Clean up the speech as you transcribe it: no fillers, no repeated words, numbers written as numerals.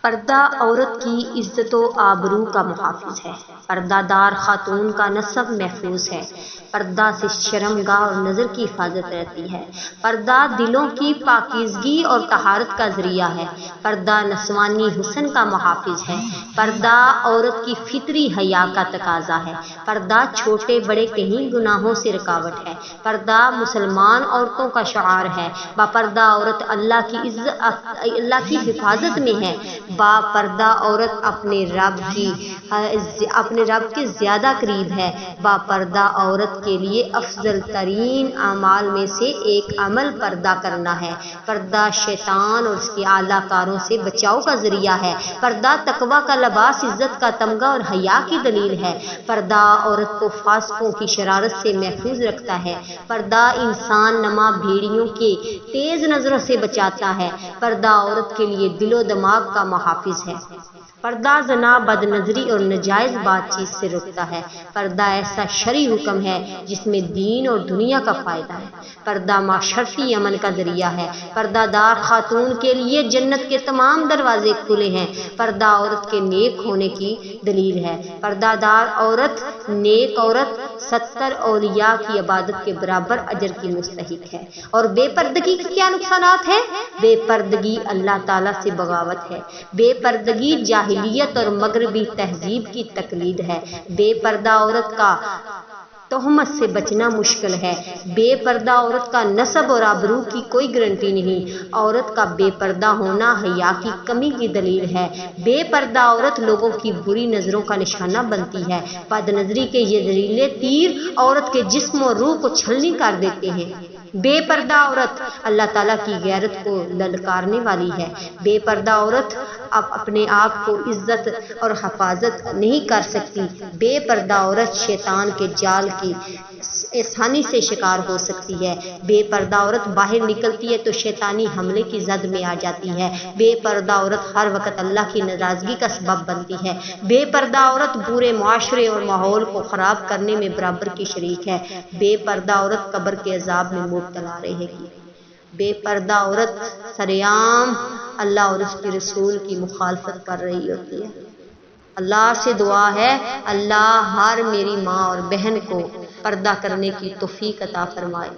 پردہ عورت کی عزت و آبرو کا محافظ ہے۔ پردہ دار خاتون کا نسب محفوظ ہے۔ پردہ سے شرمگاہ اور نظر کی حفاظت رہتی ہے۔ پردہ دلوں کی پاکیزگی اور طہارت کا ذریعہ ہے۔ پردہ نسوانی حسن کا محافظ ہے۔ پردہ عورت کی فطری حیا کا تقاضا ہے۔ پردہ چھوٹے بڑے کہیں گناہوں سے رکاوٹ ہے۔ پردہ مسلمان عورتوں کا شعار ہے۔ با پردہ عورت اللہ کی حفاظت میں ہے۔ با پردہ عورت اپنے رب کے زیادہ قریب ہے۔ با پردہ عورت کے لیے افضل ترین اعمال میں سے ایک عمل پردہ کرنا ہے۔ پردہ شیطان اور اس کے اعلی کاروں سے بچاؤ کا ذریعہ ہے۔ پردہ تقوی کا لباس، عزت کا تمغہ اور حیا کی دلیل ہے۔ پردہ عورت کو فاسقوں کی شرارت سے محفوظ رکھتا ہے۔ پردہ انسان نما بھیڑیوں کے تیز نظروں سے بچاتا ہے۔ پردہ عورت کے لیے دل و دماغ کا محافظ ہے۔ پردہ زنا، بد نظری اور ناجائز بات چیت سے روکتا ہے۔ پردہ ایسا شرعی حکم ہے جس میں دین اور دنیا کا فائدہ ہے۔ پردہ معاشرتی امن کا ذریعہ ہے۔ پردہ دار خاتون کے لیے جنت کے تمام دروازے کھلے ہیں۔ پردہ عورت کے نیک ہونے کی دلیل ہے۔ پردہ دار عورت، نیک عورت 70 اولیاء کی عبادت کے برابر اجر کی مستحق ہے۔ اور بے پردگی کے کیا نقصانات ہیں؟ بے پردگی اللہ تعالیٰ سے بغاوت ہے۔ بے پردگی جاہلیت اور مغربی تہذیب کی تقلید ہے۔ بے پردہ عورت کا تہمت سے بچنا مشکل ہے۔ بے پردہ عورت کا نسب اور آبرو کی کوئی گارنٹی نہیں۔ عورت کا بے پردہ ہونا حیا کی کمی کی دلیل ہے۔ بے پردہ عورت لوگوں کی بری نظروں کا نشانہ بنتی ہے۔ بد نظری کے یہ زہریلے تیر عورت کے جسم اور روح کو چھلنی کر دیتے ہیں۔ بے پردہ عورت اللہ تعالیٰ کی غیرت کو للکارنے والی ہے۔ بے پردہ عورت اپنے آپ کو عزت اور حفاظت نہیں کر سکتی۔ بے پردہ عورت شیطان کے جال کی آسانی سے شکار ہو سکتی ہے۔ بے پردہ عورت باہر نکلتی ہے تو شیطانی حملے کی زد میں آ جاتی ہے۔ بے پردہ عورت ہر وقت اللہ کی ناراضگی کا سبب بنتی ہے۔ بے پردہ عورت برے معاشرے اور ماحول کو خراب کرنے میں برابر کی شریک ہے۔ بے پردہ عورت قبر کے عذاب میں مبتلا رہے گی۔ بے پردہ عورت سرعام اللہ اور اس کے رسول کی مخالفت کر رہی ہوتی ہے۔ اللہ سے دعا ہے اللہ ہر میری ماں اور بہن کو پردہ کرنے کی توفیق عطا فرمائے۔